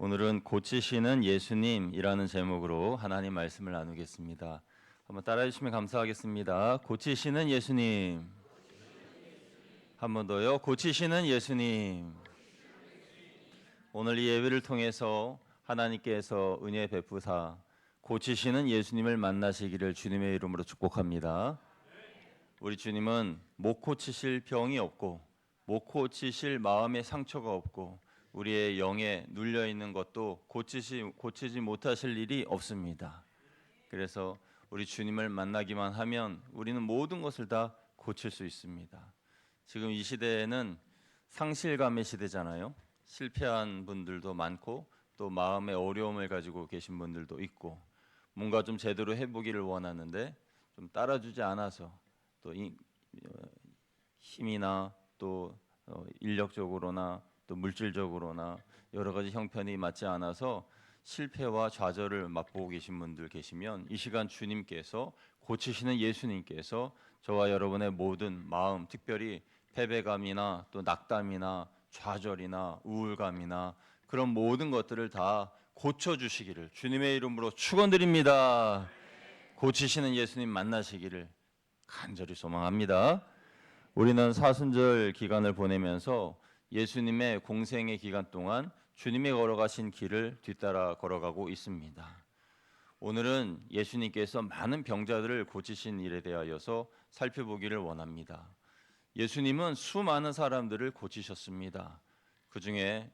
오늘은 고치시는 예수님이라는 제목으로 하나님 말씀을 나누겠습니다. 한번 따라해 주시면 감사하겠습니다. 고치시는 예수님. 한 번 더요. 고치시는 예수님. 오늘 이 예배를 통해서 하나님께서 은혜 베푸사 고치시는 예수님을 만나시기를 주님의 이름으로 축복합니다. 우리 주님은 못 고치실 병이 없고 못 고치실 마음의 상처가 없고 우리의 영에 눌려 있는 것도 고치지 못하실 일이 없습니다. 그래서 우리 주님을 만나기만 하면 우리는 모든 것을 다 고칠 수 있습니다. 지금 이 시대에는 상실감의 시대잖아요. 실패한 분들도 많고 또 마음의 어려움을 가지고 계신 분들도 있고 뭔가 좀 제대로 해보기를 원하는데 좀 따라주지 않아서 또 힘이나 또 인력적으로나 또 물질적으로나 여러 가지 형편이 맞지 않아서 실패와 좌절을 맛보고 계신 분들 계시면 이 시간 주님께서 고치시는 예수님께서 저와 여러분의 모든 마음, 특별히 패배감이나 또 낙담이나 좌절이나 우울감이나 그런 모든 것들을 다 고쳐주시기를 주님의 이름으로 축원드립니다. 고치시는 예수님 만나시기를 간절히 소망합니다. 우리는 사순절 기간을 보내면서 예수님의 공생의 기간 동안 주님이 걸어가신 길을 뒤따라 걸어가고 있습니다. 오늘은 예수님께서 많은 병자들을 고치신 일에 대하여서 살펴보기를 원합니다. 예수님은 수많은 사람들을 고치셨습니다. 그 중에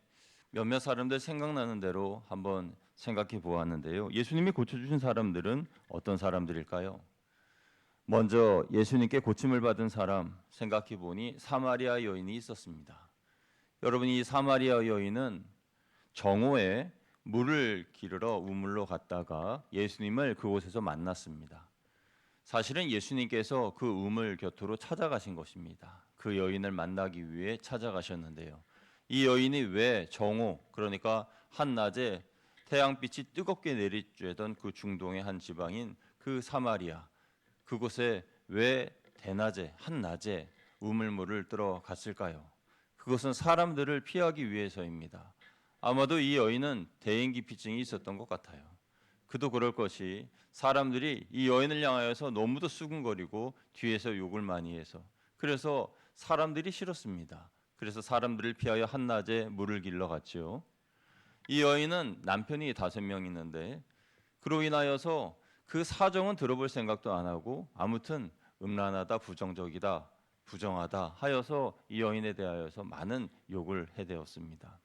몇몇 사람들 생각나는 대로 한번 생각해 보았는데요. 예수님이 고쳐주신 사람들은 어떤 사람들일까요? 먼저 예수님께 고침을 받은 사람 생각해 보니 사마리아 여인이 있었습니다. 여러분, 이 사마리아 여인은 정오에 물을 기르러 우물로 갔다가 예수님을 그곳에서 만났습니다. 사실은 예수님께서 그 우물 곁으로 찾아가신 것입니다. 그 여인을 만나기 위해 찾아가셨는데요. 이 여인이 왜 정오, 그러니까 한낮에 태양빛이 뜨겁게 내리쬐던 그 중동의 한 지방인 그 사마리아, 그곳에 왜 대낮에 한낮에 우물물을 뜨러 갔을까요? 그것은 사람들을 피하기 위해서입니다. 아마도 이 여인은 대인기피증이 있었던 것 같아요. 그도 그럴 것이 사람들이 이 여인을 향하여서 너무도 수군거리고 뒤에서 욕을 많이 해서 그래서 사람들이 싫었습니다. 그래서 사람들을 피하여 한낮에 물을 길러 갔죠. 이 여인은 남편이 5명 있는데 그로 인하여서 그 사정은 들어볼 생각도 안 하고 아무튼 음란하다, 부정적이다, 부정하다 하여서 이 여인에 대하여서 많은 욕을 해대었습니다.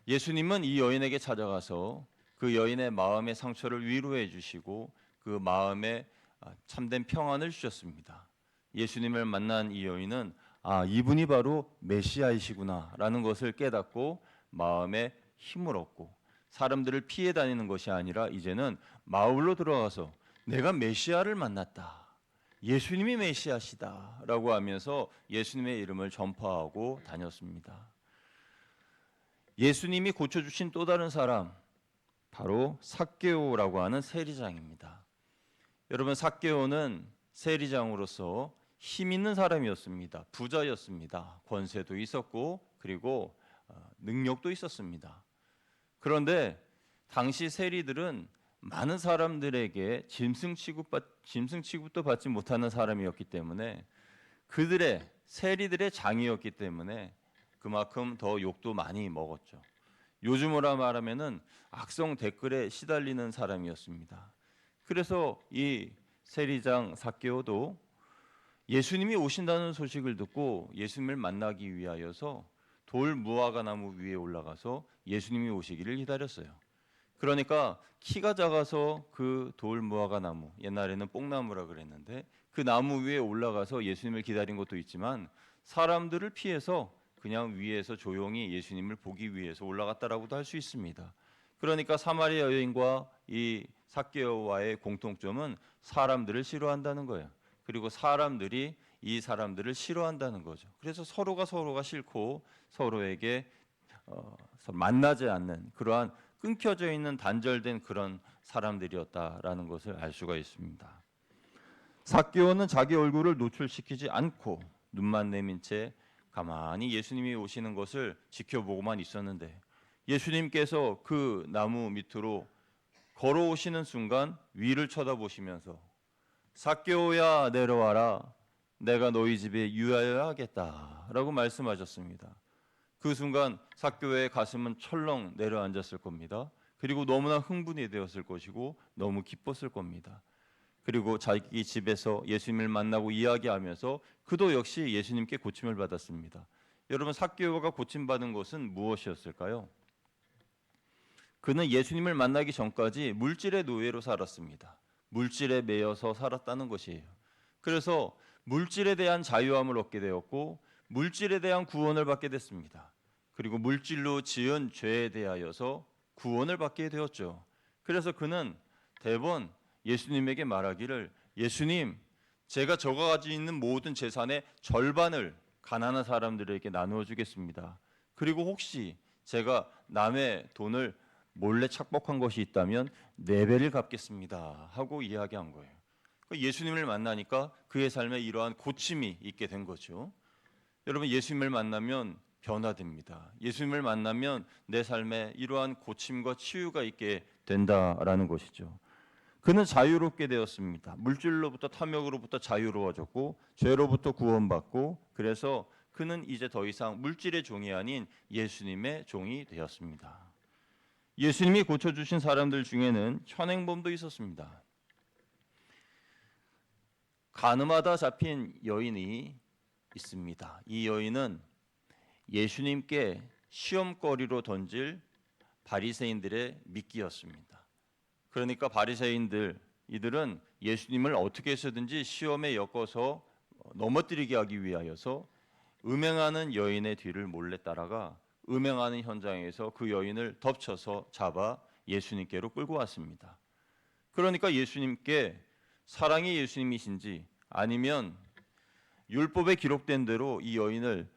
예수님은 이 여인에게 찾아가서 그 여인의 마음의 상처를 위로해 주시고 그 마음에 참된 평안을 주셨습니다. 예수님을 만난 이 여인은 이분이 바로 메시아이시구나라는 것을 깨닫고 마음에 힘을 얻고 사람들을 피해 다니는 것이 아니라 이제는 마을로 들어가서 내가 메시아를 만났다. 예수님이 메시아시다라고 하면서 예수님의 이름을 전파하고 다녔습니다. 예수님이 고쳐주신 또 다른 사람, 바로 삭개오라고 하는 세리장입니다. 여러분, 삭개오는 세리장으로서 힘 있는 사람이었습니다. 부자였습니다. 권세도 있었고 그리고 능력도 있었습니다. 그런데 당시 세리들은 많은 사람들에게 짐승 취급도 받지 못하는 사람이었기 때문에 그들의 세리들의 장이었기 때문에 그만큼 더 욕도 많이 먹었죠. 요즘으로 말하면은 악성 댓글에 시달리는 사람이었습니다. 그래서 이 세리장 삭개오도 예수님이 오신다는 소식을 듣고 예수님을 만나기 위하여서 돌 무화과 나무 위에 올라가서 예수님이 오시기를 기다렸어요. 그러니까 키가 작아서 그 돌 무화과 나무, 옛날에는 뽕나무라 그랬는데 그 나무 위에 올라가서 예수님을 기다린 것도 있지만 사람들을 피해서 그냥 위에서 조용히 예수님을 보기 위해서 올라갔다라고도 할 수 있습니다. 그러니까 사마리아 여인과 이 삭개오와의 공통점은 사람들을 싫어한다는 거예요. 그리고 사람들이 이 사람들을 싫어한다는 거죠. 그래서 서로가 싫고 서로에게 만나지 않는 그러한 끊겨져 있는 단절된 그런 사람들이었다라는 것을 알 수가 있습니다. 삭개오는 자기 얼굴을 노출시키지 않고 눈만 내민 채 가만히 예수님이 오시는 것을 지켜보고만 있었는데 예수님께서 그 나무 밑으로 걸어오시는 순간 위를 쳐다보시면서 삭개오야 내려와라, 내가 너희 집에 유하여야겠다라고 말씀하셨습니다. 그 순간 삭개오의 가슴은 철렁 내려앉았을 겁니다. 그리고 너무나 흥분이 되었을 것이고 너무 기뻤을 겁니다. 그리고 자기 집에서 예수님을 만나고 이야기하면서 그도 역시 예수님께 고침을 받았습니다. 여러분, 삭개오가 고침받은 것은 무엇이었을까요? 그는 예수님을 만나기 전까지 물질의 노예로 살았습니다. 물질에 매여서 살았다는 것이에요. 그래서 물질에 대한 자유함을 얻게 되었고 물질에 대한 구원을 받게 됐습니다. 그리고 물질로 지은 죄에 대하여서 구원을 받게 되었죠. 그래서 그는 대번 예수님에게 말하기를, 예수님, 제가 저가 가지고 있는 모든 재산의 절반을 가난한 사람들에게 나누어 주겠습니다. 그리고 혹시 제가 남의 돈을 몰래 착복한 것이 있다면 4배를 갚겠습니다 하고 이야기한 거예요. 예수님을 만나니까 그의 삶에 이러한 고침이 있게 된 거죠. 여러분, 예수님을 만나면 변화됩니다. 예수님을 만나면 내 삶에 이러한 고침과 치유가 있게 된다라는 것이죠. 그는 자유롭게 되었습니다. 물질로부터 탐욕으로부터 자유로워졌고 죄로부터 구원받고, 그래서 그는 이제 더 이상 물질의 종이 아닌 예수님의 종이 되었습니다. 예수님이 고쳐주신 사람들 중에는 현행범도 있었습니다. 가늠하다 잡힌 여인이 있습니다. 이 여인은 예수님께 시험거리로 던질 바리새인들의 미끼였습니다. 그러니까 바리새인들, 이들은 예수님을 어떻게 해서든지 시험에 엮어서 넘어뜨리게 하기 위하여서 음행하는 여인의 뒤를 몰래 따라가 음행하는 현장에서 그 여인을 덮쳐서 잡아 예수님께로 끌고 왔습니다. 그러니까 예수님께 사랑이 예수님이신지 아니면 율법에 기록된 대로 이 여인을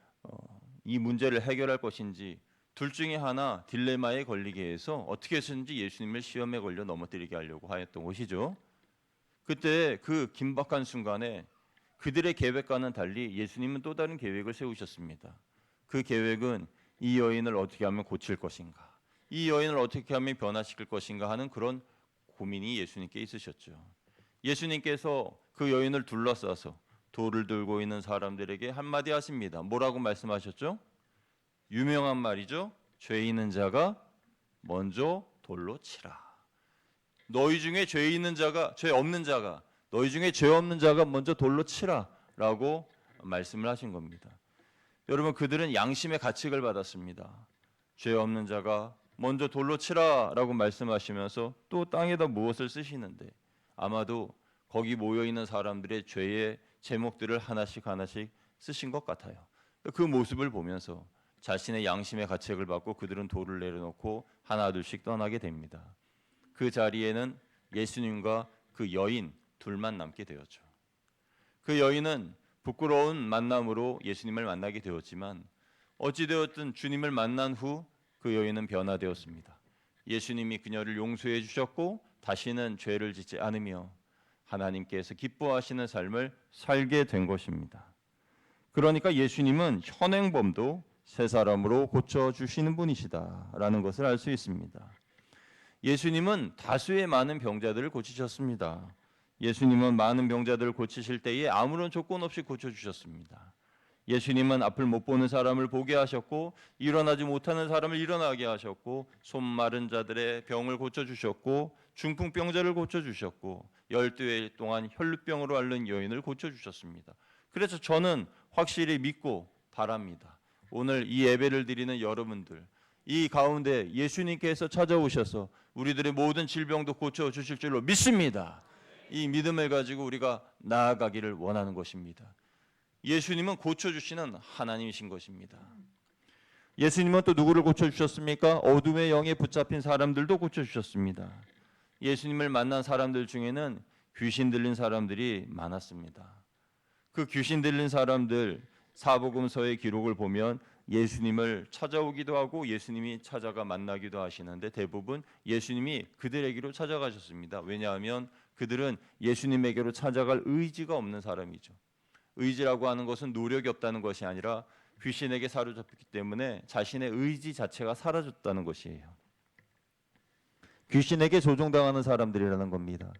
이 문제를 해결할 것인지 둘 중에 하나 딜레마에 걸리게 해서 어떻게 해서든지 예수님을 시험에 걸려 넘어뜨리게 하려고 하였던 것이죠. 그때 그 긴박한 순간에 그들의 계획과는 달리 예수님은 또 다른 계획을 세우셨습니다. 그 계획은 이 여인을 어떻게 하면 고칠 것인가, 이 여인을 어떻게 하면 변화시킬 것인가 하는 그런 고민이 예수님께 있으셨죠. 예수님께서 그 여인을 둘러싸서 돌을 들고 있는 사람들에게 한마디 하십니다. 뭐라고 말씀하셨죠? 유명한 말이죠. 죄 있는 자가 먼저 돌로 치라. 너희 중에 죄 있는 자가, 죄 없는 자가, 너희 중에 죄 없는 자가 먼저 돌로 치라라고 말씀을 하신 겁니다. 여러분, 그들은 양심의 가책을 받았습니다. 죄 없는 자가 먼저 돌로 치라라고 말씀하시면서 또 땅에다 무엇을 쓰시는데 아마도 거기 모여 있는 사람들의 죄의 제목들을 하나씩 쓰신 것 같아요. 그 모습을 보면서 자신의 양심의 가책을 받고 그들은 돌을 내려놓고 하나둘씩 떠나게 됩니다. 그 자리에는 예수님과 그 여인 둘만 남게 되었죠. 그 여인은 부끄러운 만남으로 예수님을 만나게 되었지만 어찌되었든 주님을 만난 후 그 여인은 변화되었습니다. 예수님이 그녀를 용서해 주셨고 다시는 죄를 짓지 않으며 하나님께서 기뻐하시는 삶을 살게 된 것입니다. 그러니까 예수님은 현행범도 새 사람으로 고쳐주시는 분이시다라는 것을 알 수 있습니다. 예수님은 다수의 많은 병자들을 고치셨습니다. 예수님은 많은 병자들을 고치실 때에 아무런 조건 없이 고쳐주셨습니다. 예수님은 앞을 못 보는 사람을 보게 하셨고 일어나지 못하는 사람을 일어나게 하셨고 손 마른 자들의 병을 고쳐주셨고 중풍병자를 고쳐주셨고 12일 동안 혈루병으로 앓는 여인을 고쳐주셨습니다. 그래서 저는 확실히 믿고 바랍니다. 오늘 이 예배를 드리는 여러분들, 이 가운데 예수님께서 찾아오셔서 우리들의 모든 질병도 고쳐주실 줄로 믿습니다. 이 믿음을 가지고 우리가 나아가기를 원하는 것입니다. 예수님은 고쳐주시는 하나님이신 것입니다. 예수님은 또 누구를 고쳐주셨습니까? 어둠의 영에 붙잡힌 사람들도 고쳐주셨습니다. 예수님을 만난 사람들 중에는 귀신 들린 사람들이 많았습니다. 그 귀신 들린 사람들, 사복음서의 기록을 보면 예수님을 찾아오기도 하고 예수님이 찾아가 만나기도 하시는데 대부분 예수님이 그들에게로 찾아가셨습니다. 왜냐하면 그들은 예수님에게로 찾아갈 의지가 없는 사람이죠. 의지라고 하는 것은 노력이 없다는 것이 아니라 귀신에게 사로잡혔기 때문에 자신의 의지 자체가 사라졌다는 것이에요. 귀신에게 조종당하는 사람들이라는 겁니다.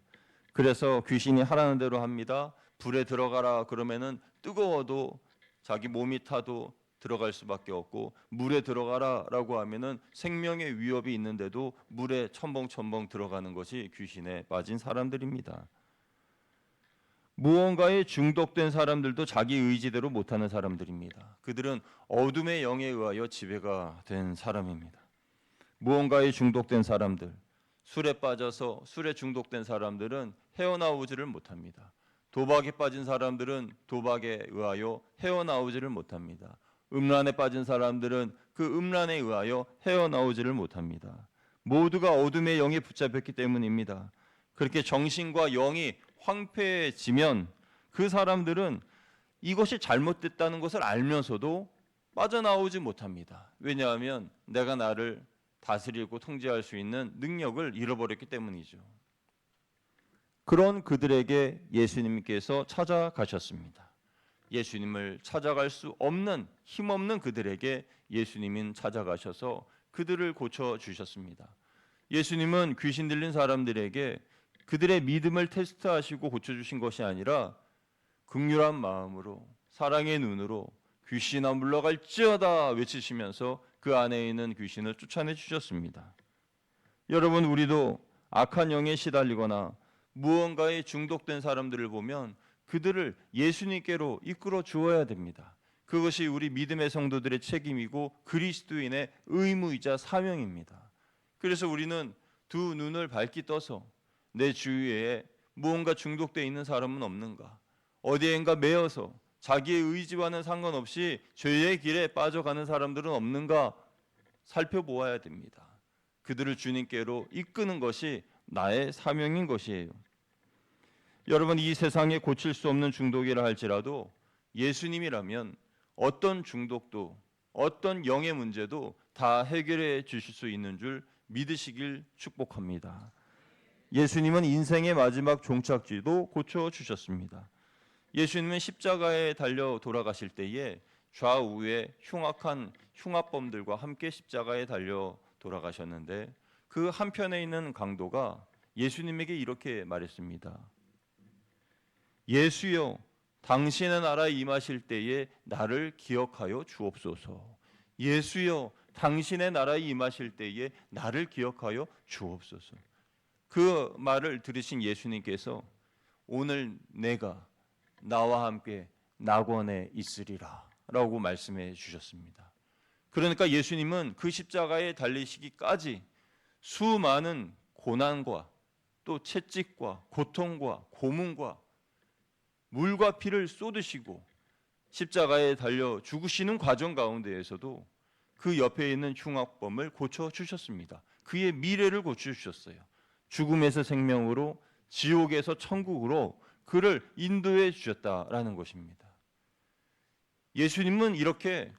그래서 귀신이 하라는 대로 합니다. 불에 들어가라 그러면은 뜨거워도 자기 몸이 타도 들어갈 수밖에 없고, 물에 들어가라라고 하면은 생명의 위협이 있는데도 물에 첨벙첨벙 들어가는 것이 귀신에 빠진 사람들입니다. 무언가에 중독된 사람들도 자기 의지대로 못하는 사람들입니다. 그들은 어둠의 영에 의하여 지배가 된 사람입니다. 무언가에 중독된 사람들, 술에 빠져서 술에 중독된 사람들은 헤어나오지를 못합니다. 도박에 빠진 사람들은 도박에 의하여 헤어나오지를 못합니다. 음란에 빠진 사람들은 그 음란에 의하여 헤어나오지를 못합니다. 모두가 어둠의 영에 붙잡혔기 때문입니다. 그렇게 정신과 영이 황폐해지면 그 사람들은 이것이 잘못됐다는 것을 알면서도 빠져나오지 못합니다. 왜냐하면 내가 나를 다스리고 통제할 수 있는 능력을 잃어버렸기 때문이죠. 그런 그들에게 예수님께서 찾아가셨습니다. 예수님을 찾아갈 수 없는 힘없는 그들에게 예수님은 찾아가셔서 그들을 고쳐주셨습니다. 예수님은 귀신 들린 사람들에게 그들의 믿음을 테스트하시고 고쳐주신 것이 아니라 긍휼한 마음으로 사랑의 눈으로 귀신아 물러갈지어다 외치시면서 그 안에 있는 귀신을 쫓아내 주셨습니다. 여러분, 우리도 악한 영에 시달리거나 무언가에 중독된 사람들을 보면 그들을 예수님께로 이끌어 주어야 됩니다. 그것이 우리 믿음의 성도들의 책임이고 그리스도인의 의무이자 사명입니다. 그래서 우리는 두 눈을 밝게 떠서 내 주위에 무언가 중독되어 있는 사람은 없는가, 어디엔가 매여서 자기의 의지와는 상관없이 죄의 길에 빠져가는 사람들은 없는가 살펴보아야 됩니다. 그들을 주님께로 이끄는 것이 나의 사명인 것이에요. 여러분, 이 세상에 고칠 수 없는 중독이라 할지라도 예수님이라면 어떤 중독도 어떤 영의 문제도 다 해결해 주실 수 있는 줄 믿으시길 축복합니다. 예수님은 인생의 마지막 종착지도 고쳐주셨습니다. 예수님은 십자가에 달려 돌아가실 때에 좌우에 흉악한 흉악범들과 함께 십자가에 달려 돌아가셨는데 그 한편에 있는 강도가 예수님에게 이렇게 말했습니다. 예수여, 당신의 나라에 임하실 때에 나를 기억하여 주옵소서. 예수여, 당신의 나라에 임하실 때에 나를 기억하여 주옵소서. 그 말을 들으신 예수님께서 오늘 내가 나와 함께 낙원에 있으리라 라고 말씀해 주셨습니다. 그러니까 예수님은 그 십자가에 달리시기까지 수많은 고난과 또 채찍과 고통과 고문과 물과 피를 쏟으시고 십자가에 달려 죽으시는 과정 가운데에서도 그 옆에 있는 흉악범을 고쳐주셨습니다. 그의 미래를 고쳐주셨어요. 죽음에서 생명으로, 지옥에서 천국으로 그를 인도해 주셨다라는 것입니다. 예수님은 이렇게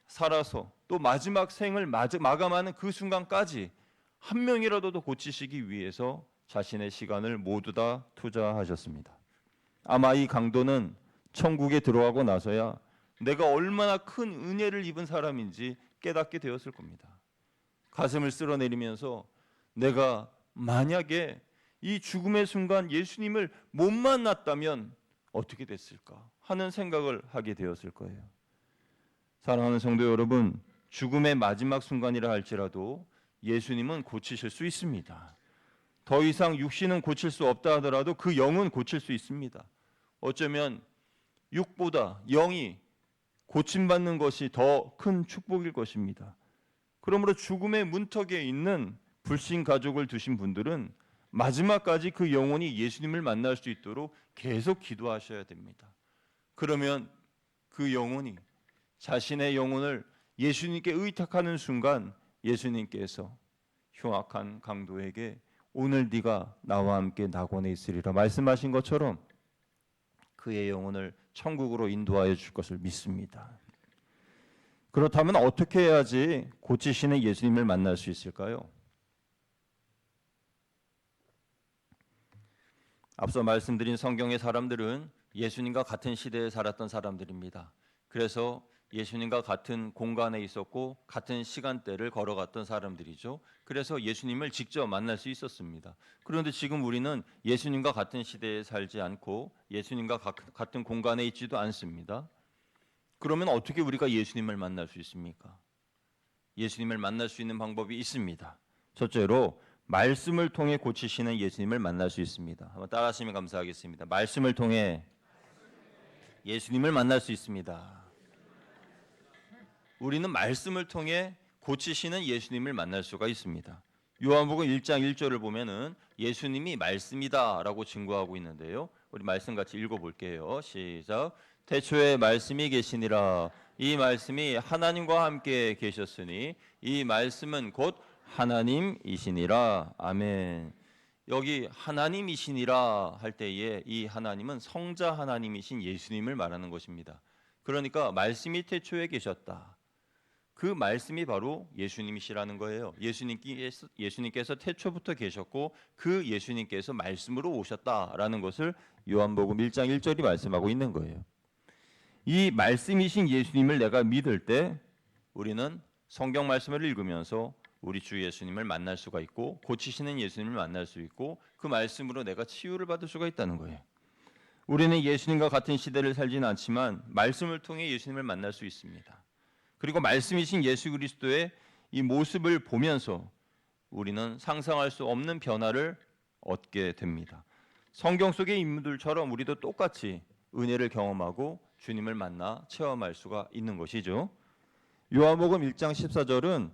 살아서 또 마지막 생을 마감하는 그 순간까지 한 명이라도 더 고치시기 위해서 자신의 시간을 모두 다 투자하셨습니다. 아마 이 강도는 천국에 들어가고 나서야 내가 얼마나 큰 은혜를 입은 사람인지 깨닫게 되었을 겁니다. 가슴을 쓸어내리면서 내가 만약에 이 죽음의 순간 예수님을 못 만났다면 어떻게 됐을까 하는 생각을 하게 되었을 거예요. 사랑하는 성도 여러분, 죽음의 마지막 순간이라 할지라도 예수님은 고치실 수 있습니다. 더 이상 육신은 고칠 수 없다 하더라도 그 영은 고칠 수 있습니다. 어쩌면 육보다 영이 고침받는 것이 더 큰 축복일 것입니다. 그러므로 죽음의 문턱에 있는 불신 가족을 두신 분들은 마지막까지 그 영혼이 예수님을 만날 수 있도록 계속 기도하셔야 됩니다. 그러면 그 영혼이 자신의 영혼을 예수님께 의탁하는 순간 예수님께서 흉악한 강도에게 오늘 네가 나와 함께 낙원에 있으리라 말씀하신 것처럼 그의 영혼을 천국으로 인도하여 줄 것을 믿습니다. 그렇다면 어떻게 해야지 고치시는 예수님을 만날 수 있을까요? 앞서 말씀드린 성경의 사람들은 예수님과 같은 시대에 살았던 사람들입니다. 그래서 예수님과 같은 공간에 있었고 같은 시간대를 걸어갔던 사람들이죠. 그래서 예수님을 직접 만날 수 있었습니다. 그런데 지금 우리는 예수님과 같은 시대에 살지 않고 예수님과 같은 공간에 있지도 않습니다. 그러면 어떻게 우리가 예수님을 만날 수 있습니까? 예수님을 만날 수 있는 방법이 있습니다. 첫째로 말씀을 통해 고치시는 예수님을 만날 수 있습니다. 한번 따라하시면 감사하겠습니다. 말씀을 통해 예수님을 만날 수 있습니다. 우리는 말씀을 통해 고치시는 예수님을 만날 수가 있습니다. 요한복음 1장 1절을 보면은 예수님이 말씀이다라고 증거하고 있는데요. 우리 말씀 같이 읽어볼게요. 시작. 태초에 말씀이 계시니라. 이 말씀이 하나님과 함께 계셨으니 이 말씀은 곧 하나님이시니라. 아멘. 여기 하나님이시니라 할 때에 이 하나님은 성자 하나님이신 예수님을 말하는 것입니다. 그러니까 말씀이 태초에 계셨다. 그 말씀이 바로 예수님이시라는 거예요. 예수님께서 태초부터 계셨고 그 예수님께서 말씀으로 오셨다라는 것을 요한복음 1장 1절이 말씀하고 있는 거예요. 이 말씀이신 예수님을 내가 믿을 때 우리는 성경 말씀을 읽으면서 우리 주 예수님을 만날 수가 있고 고치시는 예수님을 만날 수 있고 그 말씀으로 내가 치유를 받을 수가 있다는 거예요. 우리는 예수님과 같은 시대를 살지는 않지만 말씀을 통해 예수님을 만날 수 있습니다. 그리고 말씀이신 예수 그리스도의 이 모습을 보면서 우리는 상상할 수 없는 변화를 얻게 됩니다. 성경 속의 인물들처럼 우리도 똑같이 은혜를 경험하고 주님을 만나 체험할 수가 있는 것이죠. 요한복음 1장 14절은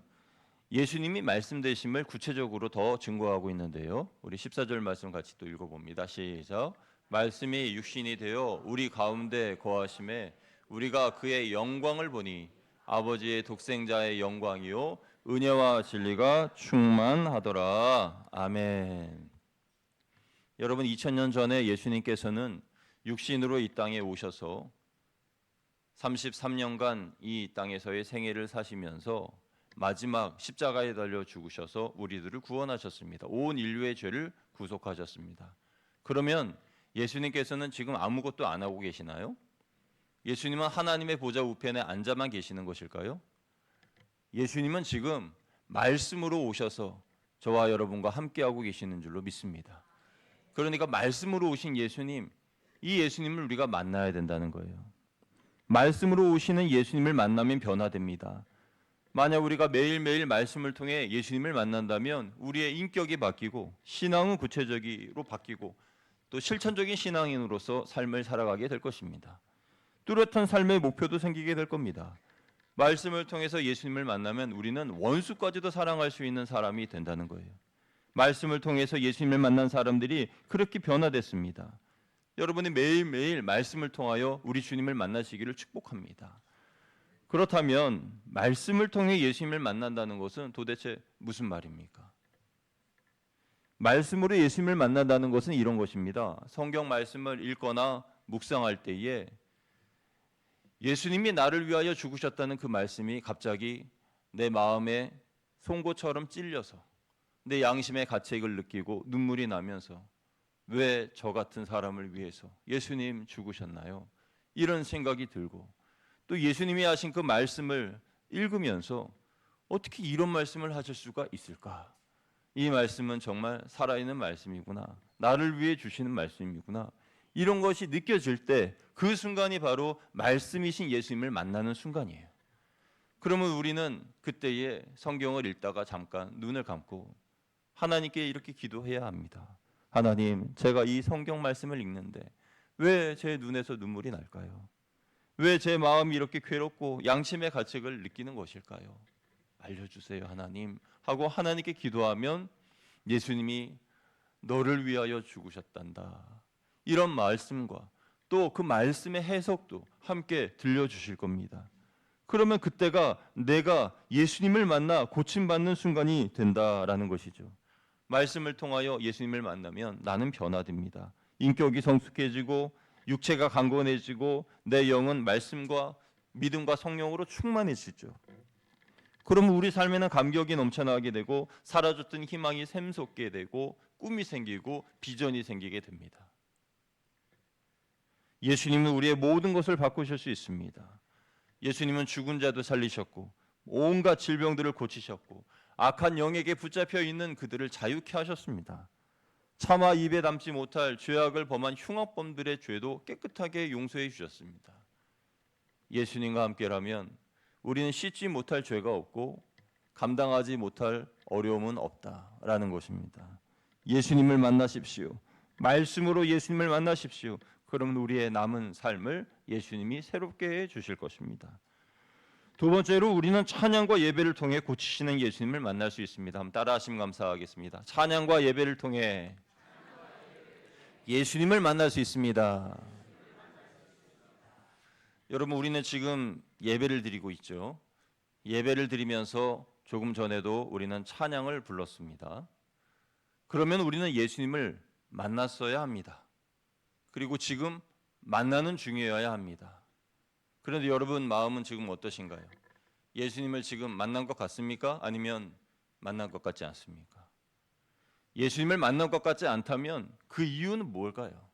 예수님이 말씀 되심을 구체적으로 더 증거하고 있는데요. 우리 14절 말씀 같이 또 읽어봅니다. 시작. 말씀이 육신이 되어 우리 가운데 거하심에 우리가 그의 영광을 보니 아버지의 독생자의 영광이요 은혜와 진리가 충만하더라. 아멘. 여러분 2000년 전에 예수님께서는 육신으로 이 땅에 오셔서 33년간 이 땅에서의 생애를 사시면서 마지막 십자가에 달려 죽으셔서 우리들을 구원하셨습니다. 온 인류의 죄를 구속하셨습니다. 그러면 예수님께서는 지금 아무것도 안 하고 계시나요? 예수님은 하나님의 보좌 우편에 앉아만 계시는 것일까요? 예수님은 지금 말씀으로 오셔서 저와 여러분과 함께하고 계시는 줄로 믿습니다. 그러니까 말씀으로 오신 예수님, 이 예수님을 우리가 만나야 된다는 거예요. 말씀으로 오시는 예수님을 만나면 변화됩니다. 만약 우리가 매일매일 말씀을 통해 예수님을 만난다면 우리의 인격이 바뀌고 신앙은 구체적으로 바뀌고 또 실천적인 신앙인으로서 삶을 살아가게 될 것입니다. 뚜렷한 삶의 목표도 생기게 될 겁니다. 말씀을 통해서 예수님을 만나면 우리는 원수까지도 사랑할 수 있는 사람이 된다는 거예요. 말씀을 통해서 예수님을 만난 사람들이 그렇게 변화됐습니다. 여러분이 매일매일 말씀을 통하여 우리 주님을 만나시기를 축복합니다. 그렇다면 말씀을 통해 예수님을 만난다는 것은 도대체 무슨 말입니까? 말씀으로 예수님을 만난다는 것은 이런 것입니다. 성경 말씀을 읽거나 묵상할 때에 예수님이 나를 위하여 죽으셨다는 그 말씀이 갑자기 내 마음에 송곳처럼 찔려서 내 양심의 가책을 느끼고 눈물이 나면서 왜 저 같은 사람을 위해서 예수님 죽으셨나요? 이런 생각이 들고 또 예수님이 하신 그 말씀을 읽으면서 어떻게 이런 말씀을 하실 수가 있을까? 이 말씀은 정말 살아있는 말씀이구나. 나를 위해 주시는 말씀이구나. 이런 것이 느껴질 때 그 순간이 바로 말씀이신 예수님을 만나는 순간이에요. 그러면 우리는 그때에 성경을 읽다가 잠깐 눈을 감고 하나님께 이렇게 기도해야 합니다. 하나님, 제가 이 성경 말씀을 읽는데 왜 제 눈에서 눈물이 날까요? 왜 제 마음이 이렇게 괴롭고 양심의 가책을 느끼는 것일까요? 알려주세요, 하나님. 하고 하나님께 기도하면 예수님이 너를 위하여 죽으셨단다. 이런 말씀과 또 그 말씀의 해석도 함께 들려주실 겁니다. 그러면 그때가 내가 예수님을 만나 고침받는 순간이 된다라는 것이죠. 말씀을 통하여 예수님을 만나면 나는 변화됩니다. 인격이 성숙해지고 육체가 강건해지고 내 영은 말씀과 믿음과 성령으로 충만해지죠. 그러면 우리 삶에는 감격이 넘쳐나게 되고 사라졌던 희망이 샘솟게 되고 꿈이 생기고 비전이 생기게 됩니다. 예수님은 우리의 모든 것을 바꾸실 수 있습니다. 예수님은 죽은 자도 살리셨고 온갖 질병들을 고치셨고 악한 영에게 붙잡혀 있는 그들을 자유케 하셨습니다. 차마 입에 담지 못할 죄악을 범한 흉악범들의 죄도 깨끗하게 용서해 주셨습니다. 예수님과 함께라면 우리는 씻지 못할 죄가 없고 감당하지 못할 어려움은 없다라는 것입니다. 예수님을 만나십시오. 말씀으로 예수님을 만나십시오. 그러면 우리의 남은 삶을 예수님이 새롭게 해 주실 것입니다. 두 번째로 우리는 찬양과 예배를 통해 고치시는 예수님을 만날 수 있습니다. 한번 따라하시면 감사하겠습니다. 찬양과 예배를 통해 예수님을 만날 수 있습니다. 여러분, 우리는 지금 예배를 드리고 있죠. 예배를 드리면서 조금 전에도 우리는 찬양을 불렀습니다. 그러면 우리는 예수님을 만났어야 합니다. 그리고 지금 만나는 중이어야 합니다. 그런데 여러분 마음은 지금 어떠신가요? 예수님을 지금 만난 것 같습니까? 아니면 만난 것 같지 않습니까? 예수님을 만난 것 같지 않다면 그 이유는 뭘까요?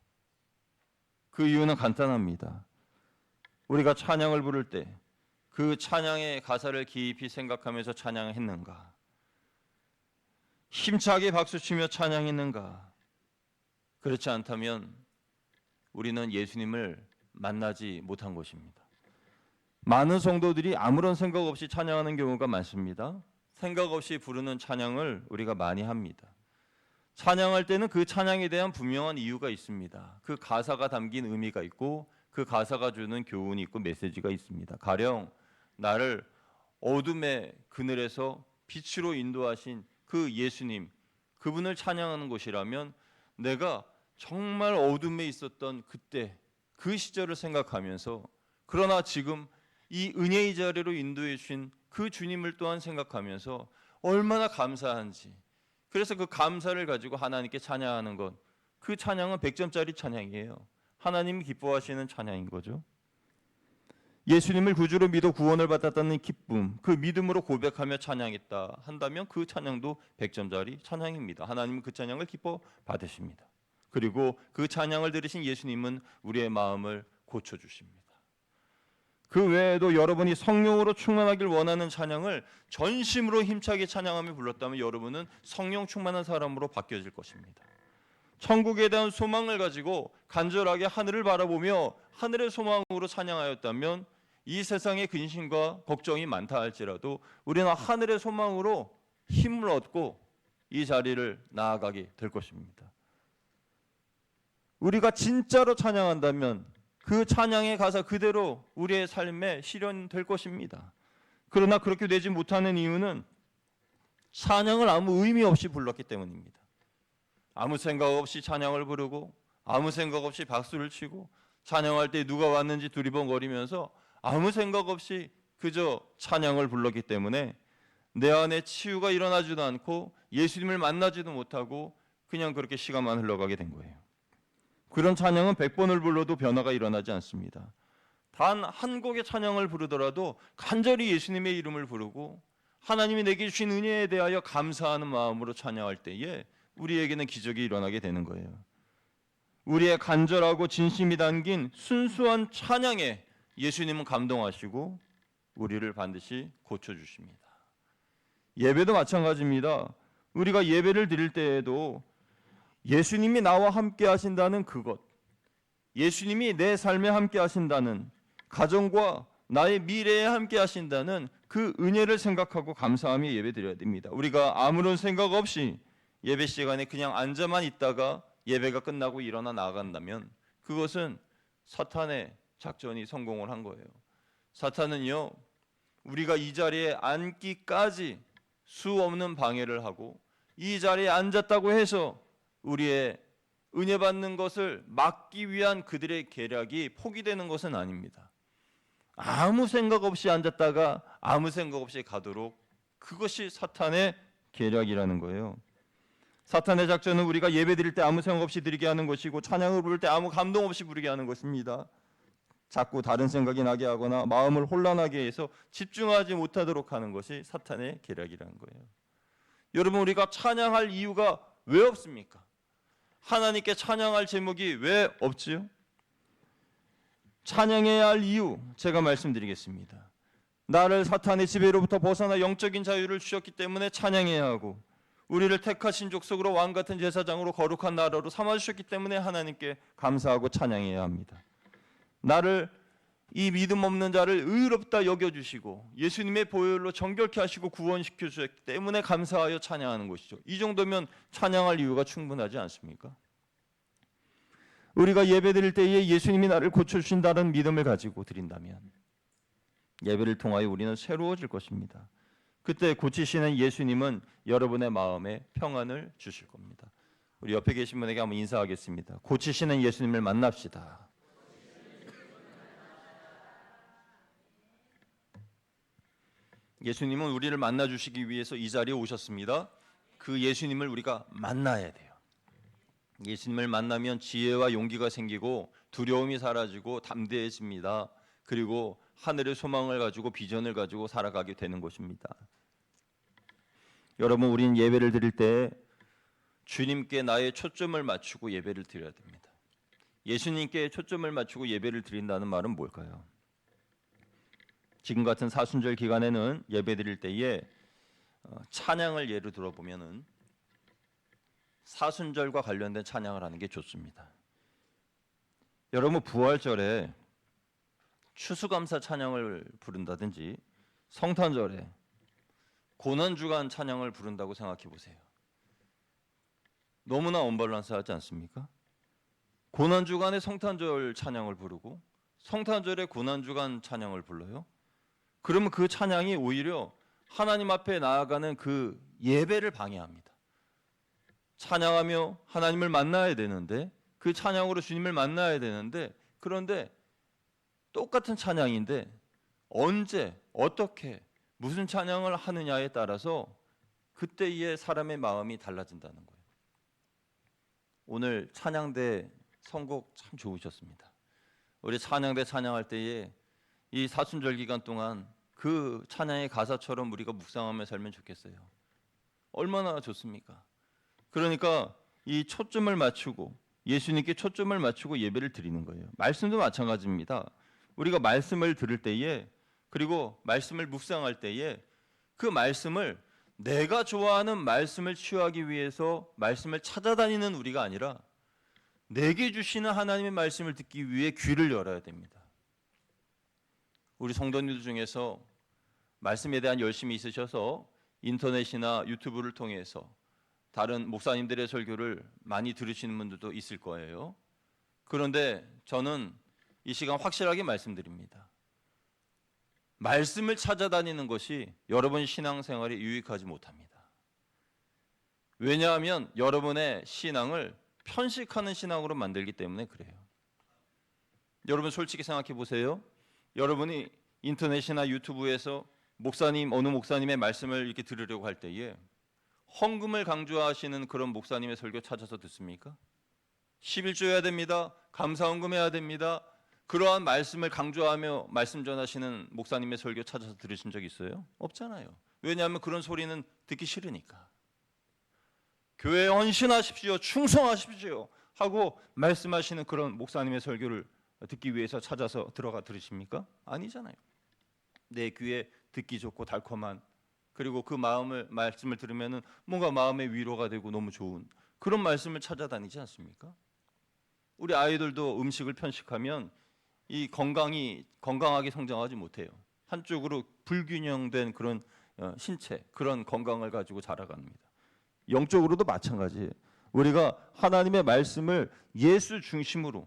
그 이유는 간단합니다. 우리가 찬양을 부를 때 그 찬양의 가사를 깊이 생각하면서 찬양했는가? 힘차게 박수치며 찬양했는가? 그렇지 않다면 우리는 예수님을 만나지 못한 것입니다. 많은 성도들이 아무런 생각 없이 찬양하는 경우가 많습니다. 생각 없이 부르는 찬양을 우리가 많이 합니다. 찬양할 때는 그 찬양에 대한 분명한 이유가 있습니다. 그 가사가 담긴 의미가 있고 그 가사가 주는 교훈이 있고 메시지가 있습니다. 가령 나를 어둠의 그늘에서 빛으로 인도하신 그 예수님, 그분을 찬양하는 것이라면 내가 정말 어둠에 있었던 그때 그 시절을 생각하면서 그러나 지금 이 은혜의 자리로 인도해 주신 그 주님을 또한 생각하면서 얼마나 감사한지, 그래서 그 감사를 가지고 하나님께 찬양하는 것, 그 찬양은 100점짜리 찬양이에요. 하나님이 기뻐하시는 찬양인 거죠. 예수님을 구주로 믿어 구원을 받았다는 기쁨, 그 믿음으로 고백하며 찬양했다 한다면 그 찬양도 100점짜리 찬양입니다. 하나님은 그 찬양을 기뻐 받으십니다. 그리고 그 찬양을 들으신 예수님은 우리의 마음을 고쳐주십니다. 그 외에도 여러분이 성령으로 충만하길 원하는 찬양을 전심으로 힘차게 찬양하며 불렀다면 여러분은 성령 충만한 사람으로 바뀌어질 것입니다. 천국에 대한 소망을 가지고 간절하게 하늘을 바라보며 하늘의 소망으로 찬양하였다면 이 세상에 근심과 걱정이 많다 할지라도 우리는 하늘의 소망으로 힘을 얻고 이 자리를 나아가게 될 것입니다. 우리가 진짜로 찬양한다면 그 찬양의 가사 그대로 우리의 삶에 실현될 것입니다. 그러나 그렇게 되지 못하는 이유는 찬양을 아무 의미 없이 불렀기 때문입니다. 아무 생각 없이 찬양을 부르고 아무 생각 없이 박수를 치고 찬양할 때 누가 왔는지 두리번거리면서 아무 생각 없이 그저 찬양을 불렀기 때문에 내 안에 치유가 일어나지도 않고 예수님을 만나지도 못하고 그냥 그렇게 시간만 흘러가게 된 거예요. 그런 찬양은 100번을 불러도 변화가 일어나지 않습니다. 단 한 곡의 찬양을 부르더라도 간절히 예수님의 이름을 부르고 하나님이 내게 주신 은혜에 대하여 감사하는 마음으로 찬양할 때에 우리에게는 기적이 일어나게 되는 거예요. 우리의 간절하고 진심이 담긴 순수한 찬양에 예수님은 감동하시고 우리를 반드시 고쳐주십니다. 예배도 마찬가지입니다. 우리가 예배를 드릴 때에도 예수님이 나와 함께 하신다는 그것, 예수님이 내 삶에 함께 하신다는, 가정과 나의 미래에 함께 하신다는 그 은혜를 생각하고 감사하며 예배 드려야 됩니다. 우리가 아무런 생각 없이 예배 시간에 그냥 앉아만 있다가 예배가 끝나고 일어나 나간다면 그것은 사탄의 작전이 성공을 한 거예요. 사탄은요, 우리가 이 자리에 앉기까지 수 없는 방해를 하고 이 자리에 앉았다고 해서 우리의 은혜 받는 것을 막기 위한 그들의 계략이 포기되는 것은 아닙니다. 아무 생각 없이 앉았다가 아무 생각 없이 가도록, 그것이 사탄의 계략이라는 거예요. 사탄의 작전은 우리가 예배 드릴 때 아무 생각 없이 드리게 하는 것이고 찬양을 부를 때 아무 감동 없이 부르게 하는 것입니다. 자꾸 다른 생각이 나게 하거나 마음을 혼란하게 해서 집중하지 못하도록 하는 것이 사탄의 계략이라는 거예요. 여러분, 우리가 찬양할 이유가 왜 없습니까? 하나님께 찬양할 제목이 왜 없지요? 찬양해야 할 이유 제가 말씀드리겠습니다. 나를 사탄의 지배로부터 벗어나 영적인 자유를 주셨기 때문에 찬양해야 하고, 우리를 택하신 족속으로 왕같은 제사장으로 거룩한 나라로 삼아주셨기 때문에 하나님께 감사하고 찬양해야 합니다. 나를, 이 믿음 없는 자를 의롭다 여겨주시고 예수님의 보혈로 정결케 하시고 구원시켜 주셨기 때문에 감사하여 찬양하는 것이죠. 이 정도면 찬양할 이유가 충분하지 않습니까? 우리가 예배드릴 때에 예수님이 나를 고쳐주신다는 믿음을 가지고 드린다면 예배를 통하여 우리는 새로워질 것입니다. 그때 고치시는 예수님은 여러분의 마음에 평안을 주실 겁니다. 우리 옆에 계신 분에게 한번 인사하겠습니다. 고치시는 예수님을 만납시다. 예수님은 우리를 만나주시기 위해서 이 자리에 오셨습니다. 그 예수님을 우리가 만나야 돼요. 예수님을 만나면 지혜와 용기가 생기고 두려움이 사라지고 담대해집니다. 그리고 하늘의 소망을 가지고 비전을 가지고 살아가게 되는 것입니다. 여러분, 우리는 예배를 드릴 때 주님께 나의 초점을 맞추고 예배를 드려야 됩니다. 예수님께 초점을 맞추고 예배를 드린다는 말은 뭘까요? 지금 같은 사순절 기간에는 예배 드릴 때에 찬양을 예로 들어보면은 사순절과 관련된 찬양을 하는 게 좋습니다. 여러분, 부활절에 추수감사 찬양을 부른다든지 성탄절에 고난주간 찬양을 부른다고 생각해 보세요. 너무나 언밸런스하지 않습니까? 고난주간에 성탄절 찬양을 부르고 성탄절에 고난주간 찬양을 불러요. 그러면 그 찬양이 오히려 하나님 앞에 나아가는 그 예배를 방해합니다. 찬양하며 하나님을 만나야 되는데, 그 찬양으로 주님을 만나야 되는데, 그런데 똑같은 찬양인데 언제 어떻게 무슨 찬양을 하느냐에 따라서 그때의 사람의 마음이 달라진다는 거예요. 오늘 찬양대 선곡 참 좋으셨습니다. 우리 찬양대 찬양할 때에 이 사순절 기간 동안 그 찬양의 가사처럼 우리가 묵상하며 살면 좋겠어요. 얼마나 좋습니까? 그러니까 이 초점을 맞추고 예수님께 초점을 맞추고 예배를 드리는 거예요. 말씀도 마찬가지입니다. 우리가 말씀을 들을 때에, 그리고 말씀을 묵상할 때에 그 말씀을 내가 좋아하는 말씀을 취하기 위해서 말씀을 찾아다니는 우리가 아니라 내게 주시는 하나님의 말씀을 듣기 위해 귀를 열어야 됩니다. 우리 성도님들 중에서 말씀에 대한 열심이 있으셔서 인터넷이나 유튜브를 통해서 다른 목사님들의 설교를 많이 들으시는 분들도 있을 거예요. 그런데 저는 이 시간 확실하게 말씀드립니다. 말씀을 찾아다니는 것이 여러분 신앙생활에 유익하지 못합니다. 왜냐하면 여러분의 신앙을 편식하는 신앙으로 만들기 때문에 그래요. 여러분 솔직히 생각해 보세요. 여러분이 인터넷이나 유튜브에서 어느 목사님의 말씀을 이렇게 들으려고 할 때에 헌금을 강조하시는 그런 목사님의 설교 찾아서 듣습니까? 11조 해야 됩니다. 감사헌금 해야 됩니다. 그러한 말씀을 강조하며 말씀 전하시는 목사님의 설교 찾아서 들으신 적 있어요? 없잖아요. 왜냐하면 그런 소리는 듣기 싫으니까. 교회에 헌신하십시오, 충성하십시오 하고 말씀하시는 그런 목사님의 설교를 듣기 위해서 찾아서 들어가 들으십니까? 아니잖아요. 내 귀에 듣기 좋고 달콤한, 그리고 그 말씀을 들으면은 뭔가 마음의 위로가 되고 너무 좋은 그런 말씀을 찾아다니지 않습니까? 우리 아이들도 음식을 편식하면 이 건강하게 성장하지 못해요. 한쪽으로 불균형된 그런 신체, 그런 건강을 가지고 자라갑니다. 영적으로도 마찬가지예요. 우리가 하나님의 말씀을 예수 중심으로,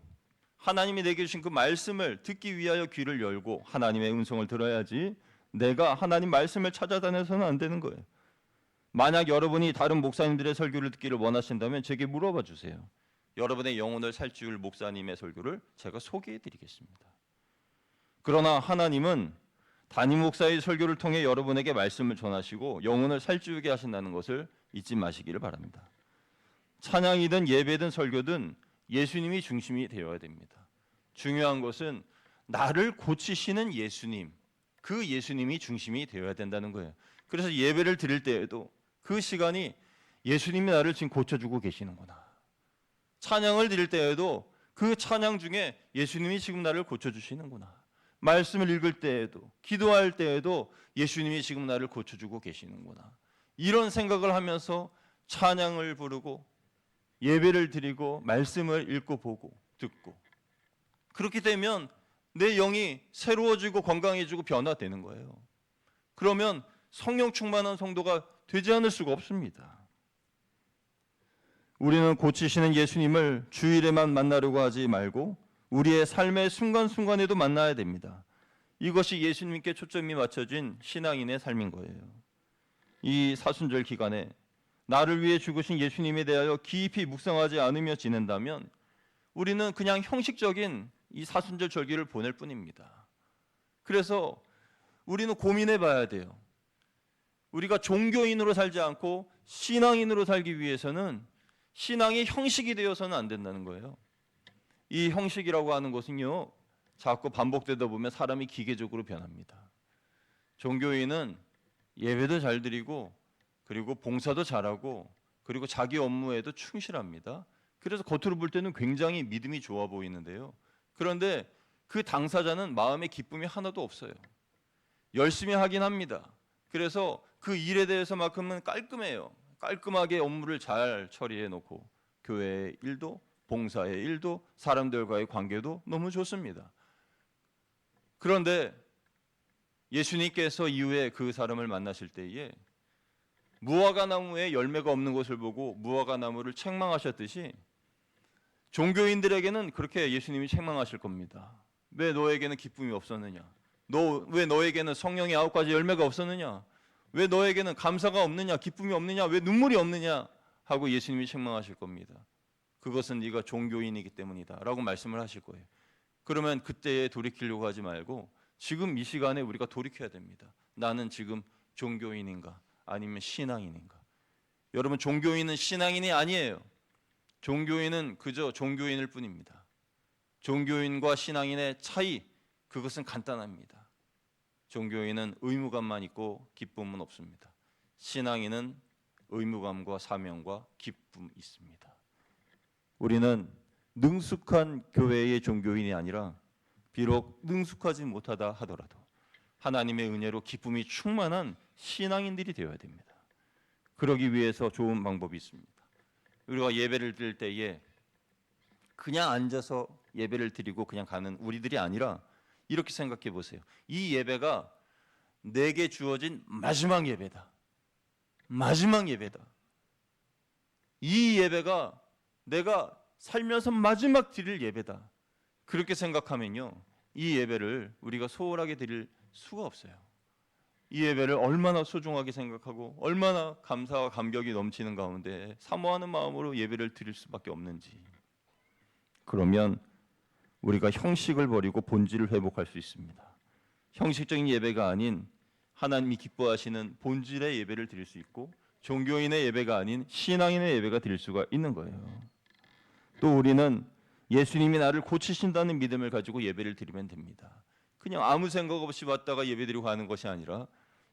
하나님이 내게 주신 그 말씀을 듣기 위하여 귀를 열고 하나님의 음성을 들어야지, 내가 하나님 말씀을 찾아다녀서는 안 되는 거예요. 만약 여러분이 다른 목사님들의 설교를 듣기를 원하신다면 제게 물어봐 주세요. 여러분의 영혼을 살찌울 목사님의 설교를 제가 소개해 드리겠습니다. 그러나 하나님은 담임 목사의 설교를 통해 여러분에게 말씀을 전하시고 영혼을 살찌우게 하신다는 것을 잊지 마시기를 바랍니다. 찬양이든 예배든 설교든 예수님이 중심이 되어야 됩니다. 중요한 것은 나를 고치시는 예수님, 그 예수님이 중심이 되어야 된다는 거예요. 그래서 예배를 드릴 때에도 그 시간이 예수님이 나를 지금 고쳐주고 계시는구나. 찬양을 드릴 때에도 그 찬양 중에 예수님이 지금 나를 고쳐주시는구나. 말씀을 읽을 때에도, 기도할 때에도 예수님이 지금 나를 고쳐주고 계시는구나. 이런 생각을 하면서 찬양을 부르고 예배를 드리고 말씀을 읽고 보고 듣고, 그렇게 되면 내 영이 새로워지고 건강해지고 변화되는 거예요. 그러면 성령 충만한 성도가 되지 않을 수가 없습니다. 우리는 고치시는 예수님을 주일에만 만나려고 하지 말고 우리의 삶의 순간순간에도 만나야 됩니다. 이것이 예수님께 초점이 맞춰진 신앙인의 삶인 거예요. 이 사순절 기간에 나를 위해 죽으신 예수님에 대하여 깊이 묵상하지 않으며 지낸다면 우리는 그냥 형식적인 이 사순절 절기를 보낼 뿐입니다. 그래서 우리는 고민해 봐야 돼요. 우리가 종교인으로 살지 않고 신앙인으로 살기 위해서는 신앙이 형식이 되어서는 안 된다는 거예요. 이 형식이라고 하는 것은요, 자꾸 반복되다 보면 사람이 기계적으로 변합니다. 종교인은 예배도 잘 드리고 그리고 봉사도 잘하고 그리고 자기 업무에도 충실합니다. 그래서 겉으로 볼 때는 굉장히 믿음이 좋아 보이는데요. 그런데 그 당사자는 마음에 기쁨이 하나도 없어요. 열심히 하긴 합니다. 그래서 그 일에 대해서만큼은 깔끔해요. 깔끔하게 업무를 잘 처리해 놓고 교회의 일도, 봉사의 일도, 사람들과의 관계도 너무 좋습니다. 그런데 예수님께서 이후에 그 사람을 만나실 때에 무화과 나무에 열매가 없는 것을 보고 무화과 나무를 책망하셨듯이 종교인들에게는 그렇게 예수님이 책망하실 겁니다. 왜 너에게는 기쁨이 없었느냐? 왜 너에게는 성령의 9가지 열매가 없었느냐? 왜 너에게는 감사가 없느냐? 기쁨이 없느냐? 왜 눈물이 없느냐? 하고 예수님이 책망하실 겁니다. 그것은 네가 종교인이기 때문이다 라고 말씀을 하실 거예요. 그러면 그때에 돌이키려고 하지 말고 지금 이 시간에 우리가 돌이켜야 됩니다. 나는 지금 종교인인가 아니면 신앙인인가? 여러분, 종교인은 신앙인이 아니에요. 종교인은 그저 종교인일 뿐입니다. 종교인과 신앙인의 차이, 그것은 간단합니다. 종교인은 의무감만 있고 기쁨은 없습니다. 신앙인은 의무감과 사명과 기쁨이 있습니다. 우리는 능숙한 교회의 종교인이 아니라 비록 능숙하지 못하다 하더라도 하나님의 은혜로 기쁨이 충만한 신앙인들이 되어야 됩니다. 그러기 위해서 좋은 방법이 있습니다. 우리가 예배를 드릴 때에 그냥 앉아서 예배를 드리고 그냥 가는 우리들이 아니라 이렇게 생각해 보세요. 이 예배가 내게 주어진 마지막 예배다. 마지막 예배다. 이 예배가 내가 살면서 마지막 드릴 예배다. 그렇게 생각하면요, 이 예배를 우리가 소홀하게 드릴 수가 없어요. 이 예배를 얼마나 소중하게 생각하고 얼마나 감사와 감격이 넘치는 가운데 사모하는 마음으로 예배를 드릴 수밖에 없는지. 그러면 우리가 형식을 버리고 본질을 회복할 수 있습니다. 형식적인 예배가 아닌 하나님이 기뻐하시는 본질의 예배를 드릴 수 있고 종교인의 예배가 아닌 신앙인의 예배가 드릴 수가 있는 거예요. 또 우리는 예수님이 나를 고치신다는 믿음을 가지고 예배를 드리면 됩니다. 그냥 아무 생각 없이 왔다가 예배드리고 가는 것이 아니라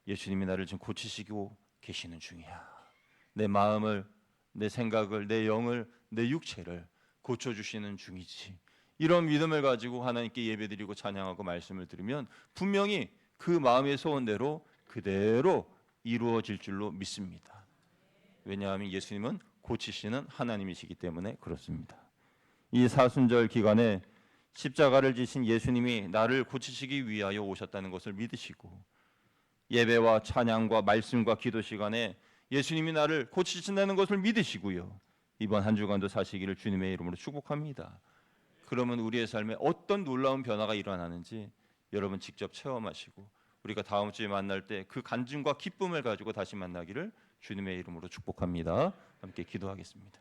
예수님이 나를 지금 고치시고 계시는 중이야. 내 마음을, 내 생각을, 내 영을, 내 육체를 고쳐주시는 중이지. 이런 믿음을 가지고 하나님께 예배드리고 찬양하고 말씀을 들으면 분명히 그 마음의 소원대로 그대로 이루어질 줄로 믿습니다. 왜냐하면 예수님은 고치시는 하나님이시기 때문에 그렇습니다. 이 사순절 기간에 십자가를 지신 예수님이 나를 고치시기 위하여 오셨다는 것을 믿으시고 예배와 찬양과 말씀과 기도 시간에 예수님이 나를 고치신다는 것을 믿으시고요, 이번 한 주간도 사시기를 주님의 이름으로 축복합니다. 그러면 우리의 삶에 어떤 놀라운 변화가 일어나는지 여러분 직접 체험하시고 우리가 다음 주에 만날 때 그 간증과 기쁨을 가지고 다시 만나기를 주님의 이름으로 축복합니다. 함께 기도하겠습니다.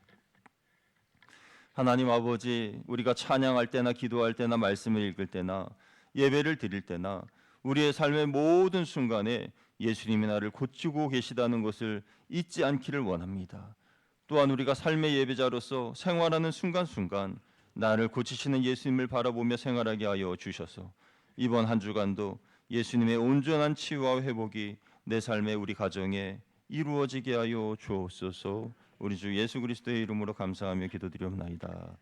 하나님 아버지, 우리가 찬양할 때나 기도할 때나 말씀을 읽을 때나 예배를 드릴 때나 우리의 삶의 모든 순간에 예수님이 나를 고치고 계시다는 것을 잊지 않기를 원합니다. 또한 우리가 삶의 예배자로서 생활하는 순간순간 나를 고치시는 예수님을 바라보며 생활하게 하여 주셔서 이번 한 주간도 예수님의 온전한 치유와 회복이 내 삶의 우리 가정에 이루어지게 하여 주옵소서. 우리 주 예수 그리스도의 이름으로 감사하며 기도드리옵나이다.